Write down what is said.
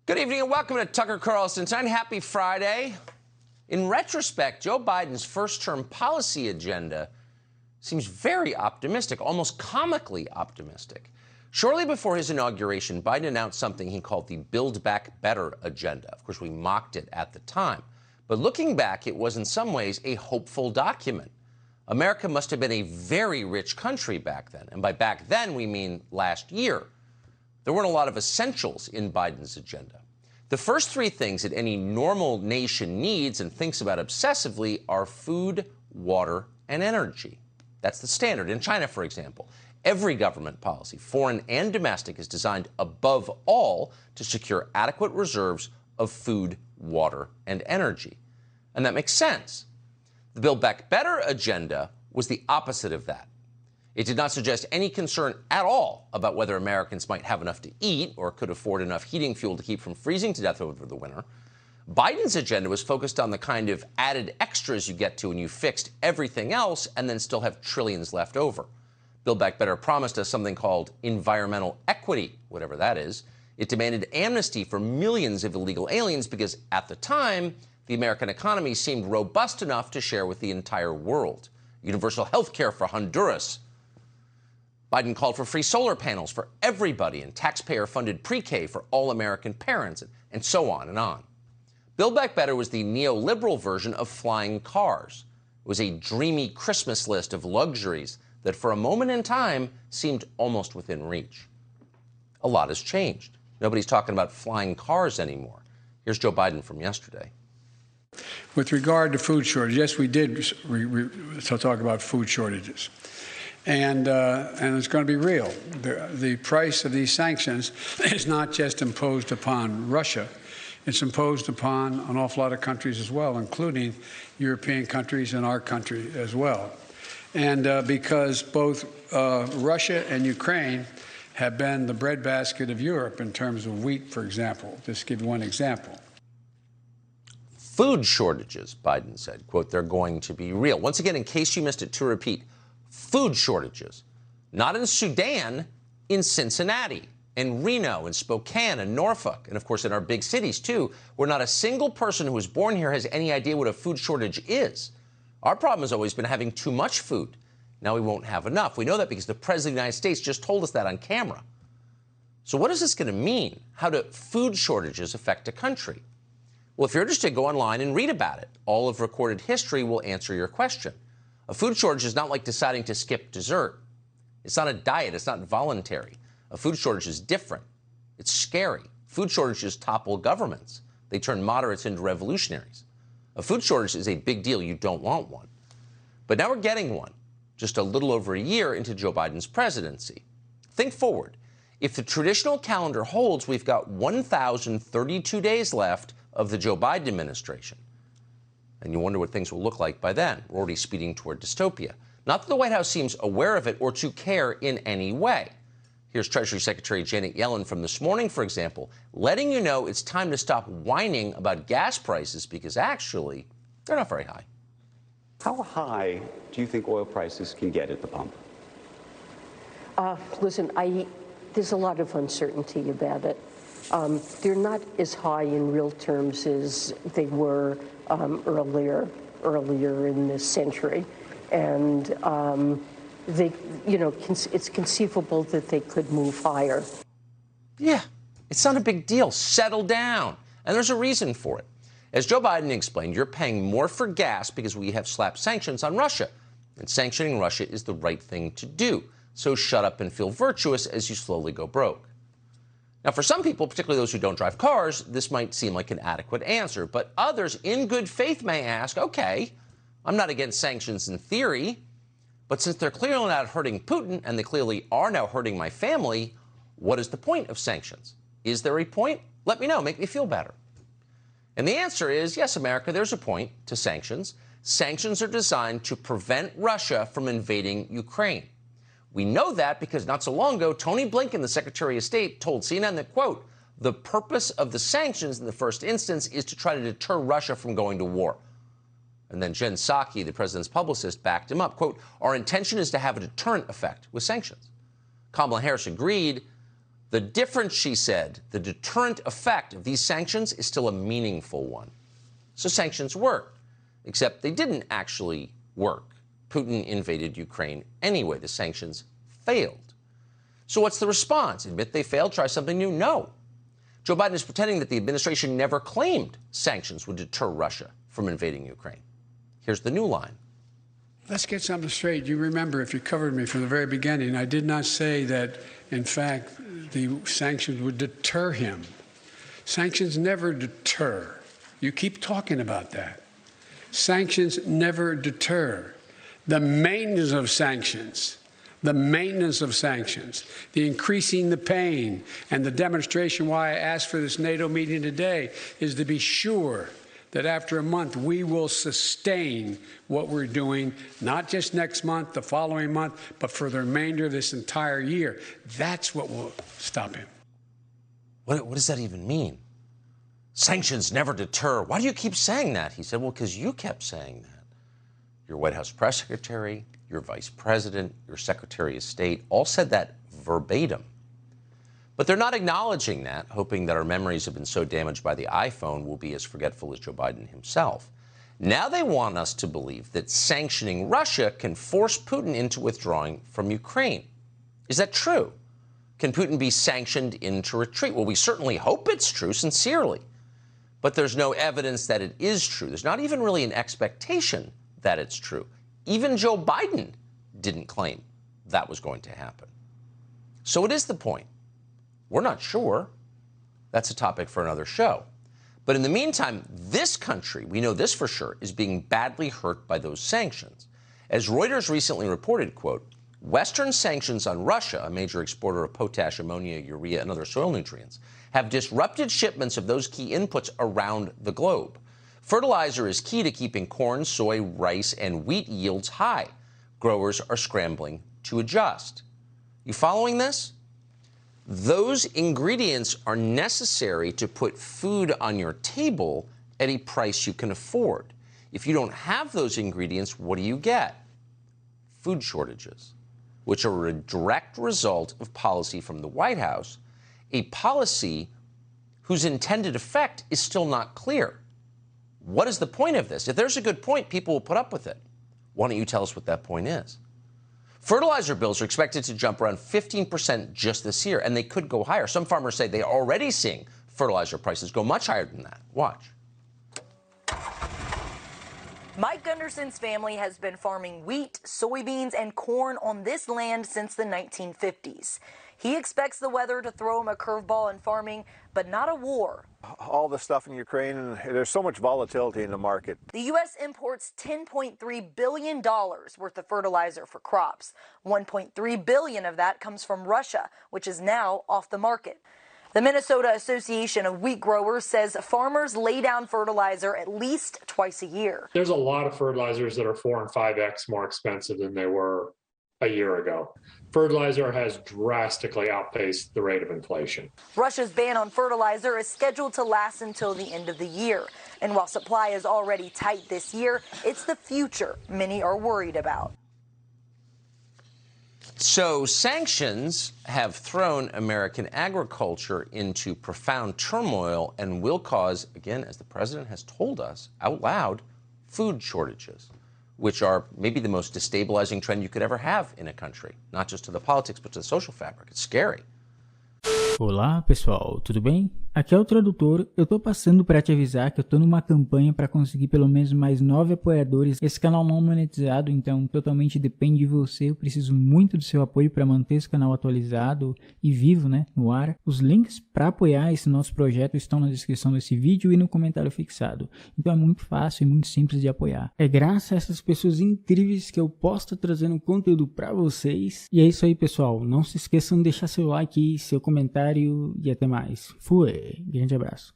Good evening and welcome to Tucker Carlson Tonight. Happy Friday. In retrospect, Joe Biden's first-term policy agenda seems very optimistic, almost comically optimistic. Shortly before his inauguration, Biden announced something he called the Build Back Better agenda. Of course, we mocked it at the time. But looking back, it was in some ways a hopeful document. America must have been a very rich country back then. And by back then, we mean last year. There weren't a lot of essentials in Biden's agenda. The first three things that any normal nation needs and thinks about obsessively are food, water, and energy. That's the standard. In China, for example, every government policy, foreign and domestic, is designed above all to secure adequate reserves of food, water, and energy. And that makes sense. The Build Back Better agenda was the opposite of that. It did not suggest any concern at all about whether Americans might have enough to eat or could afford enough heating fuel to keep from freezing to death over the winter. Biden's agenda was focused on the kind of added extras you get to when you fixed everything else and then still have trillions left over. Build Back Better promised us something called environmental equity, whatever that is. It demanded amnesty for millions of illegal aliens because, at the time, the American economy seemed robust enough to share with the entire world. Universal health care for Honduras. Biden called for free solar panels for everybody and taxpayer-funded pre-K for all American parents, and so on and on. Build Back Better was the neoliberal version of flying cars. It was a dreamy Christmas list of luxuries that for a moment in time seemed almost within reach. A lot has changed. Nobody's talking about flying cars anymore. Here's Joe Biden from yesterday. With regard to food shortage, yes, we did talk about food shortages. And it's going to be real. The price of these sanctions is not just imposed upon Russia. It's imposed upon an awful lot of countries as well, including European countries and our country as well. And because both Russia and Ukraine have been the breadbasket of Europe in terms of wheat, for example. Just to give you one example. Food shortages, Biden said, quote, they're going to be real. Once again, in case you missed it, to repeat, food shortages, not in Sudan, in Cincinnati, in Reno, in Spokane, and Norfolk, and of course in our big cities too, where not a single person who was born here has any idea what a food shortage is. Our problem has always been having too much food. Now we won't have enough. We know that because the President of the United States just told us that on camera. So what is this going to mean? How do food shortages affect a country? Well, if you're interested, go online and read about it. All of recorded history will answer your question. A food shortage is not like deciding to skip dessert. It's not a diet. It's not voluntary. A food shortage is different. It's scary. Food shortages topple governments. They turn moderates into revolutionaries. A food shortage is a big deal. You don't want one. But now we're getting one, just a little over a year into Joe Biden's presidency. Think forward. If the traditional calendar holds, we've got 1,032 days left of the Joe Biden administration. And you wonder what things will look like by then. We're already speeding toward dystopia. Not that the White House seems aware of it or to care in any way. Here's Treasury Secretary Janet Yellen from this morning, for example, letting you know it's time to stop whining about gas prices because actually, they're not very high. How high do you think oil prices can get at the pump? Listen, there's a lot of uncertainty about it. They're not as high in real terms as they were earlier in this century, and it's conceivable that they could move higher. Yeah, it's not a big deal. Settle down, and there's a reason for it. As Joe Biden explained, you're paying more for gas because we have slapped sanctions on Russia, and sanctioning Russia is the right thing to do. So shut up and feel virtuous as you slowly go broke. Now, for some people, particularly those who don't drive cars, this might seem like an adequate answer. But others, in good faith, may ask, okay, I'm not against sanctions in theory, but since they're clearly not hurting Putin, and they clearly are now hurting my family, what is the point of sanctions? Is there a point? Let me know. Make me feel better. And the answer is, yes, America, there's a point to sanctions. Sanctions are designed to prevent Russia from invading Ukraine. We know that because not so long ago, Tony Blinken, the Secretary of State, told CNN that, quote, the purpose of the sanctions in the first instance is to try to deter Russia from going to war. And then Jen Psaki, the president's publicist, backed him up. Quote, our intention is to have a deterrent effect with sanctions. Kamala Harris agreed. The difference, she said, the deterrent effect of these sanctions is still a meaningful one. So sanctions worked, except they didn't actually work. Putin invaded Ukraine anyway. The sanctions failed. So what's the response? Admit they failed, try something new? No. Joe Biden is pretending that the administration never claimed sanctions would deter Russia from invading Ukraine. Here's the new line. Let's get something straight. You remember, if you covered me from the very beginning, I did not say that, in fact, the sanctions would deter him. Sanctions never deter. You keep talking about that. Sanctions never deter. The maintenance of sanctions, the increasing the pain, and the demonstration why I asked for this NATO meeting today is to be sure that after a month we will sustain what we're doing, not just next month, the following month, but for the remainder of this entire year. That's what will stop him. What does that even mean? Sanctions never deter. Why do you keep saying that? He said, well, because you kept saying that. Your White House press secretary, your vice president, your secretary of state all said that verbatim. But they're not acknowledging that, hoping that our memories have been so damaged by the iPhone we'll be as forgetful as Joe Biden himself. Now they want us to believe that sanctioning Russia can force Putin into withdrawing from Ukraine. Is that true? Can Putin be sanctioned into retreat? Well, we certainly hope it's true, sincerely. But there's no evidence that it is true. There's not even really an expectation that it's true. Even Joe Biden didn't claim that was going to happen. So what is the point? We're not sure. That's a topic for another show. But in the meantime, this country, we know this for sure, is being badly hurt by those sanctions. As Reuters recently reported, quote, Western sanctions on Russia, a major exporter of potash, ammonia, urea, and other soil nutrients, have disrupted shipments of those key inputs around the globe. Fertilizer is key to keeping corn, soy, rice, and wheat yields high. Growers are scrambling to adjust. You following this? Those ingredients are necessary to put food on your table at a price you can afford. If you don't have those ingredients, what do you get? Food shortages, which are a direct result of policy from the White House, a policy whose intended effect is still not clear. What is the point of this? If there's a good point, people will put up with it. Why don't you tell us what that point is? Fertilizer bills are expected to jump around 15% just this year, and they could go higher. Some farmers say they are already seeing fertilizer prices go much higher than that. Watch. Mike Gunderson's family has been farming wheat, soybeans, and corn on this land since the 1950s. He expects the weather to throw him a curveball in farming, but not a war. All the stuff in Ukraine, and there's so much volatility in the market. The U.S. imports $10.3 billion worth of fertilizer for crops. $1.3 billion of that comes from Russia, which is now off the market. The Minnesota Association of Wheat Growers says farmers lay down fertilizer at least twice a year. There's a lot of fertilizers that are 4 and 5x more expensive than they were a year ago. Fertilizer has drastically outpaced the rate of inflation. Russia's ban on fertilizer is scheduled to last until the end of the year. And while supply is already tight this year, it's the future many are worried about. So sanctions have thrown American agriculture into profound turmoil and will cause, again, as the president has told us out loud, food shortages, which are maybe the most destabilizing trend you could ever have in a country, not just to the politics, but to the social fabric. It's scary. Olá pessoal, tudo bem? Aqui é o Tradutor. Eu tô passando para te avisar que eu tô numa campanha para conseguir pelo menos mais 9 apoiadores. Esse canal não é monetizado, então totalmente depende de você. Eu preciso muito do seu apoio para manter esse canal atualizado e vivo, né, no ar. Os links para apoiar esse nosso projeto estão na descrição desse vídeo e no comentário fixado. Então é muito fácil e muito simples de apoiar. É graças a essas pessoas incríveis que eu posso estar trazendo conteúdo para vocês. E é isso aí, pessoal. Não se esqueçam de deixar seu like, seu comentário e até mais. Fui! Grande abraço.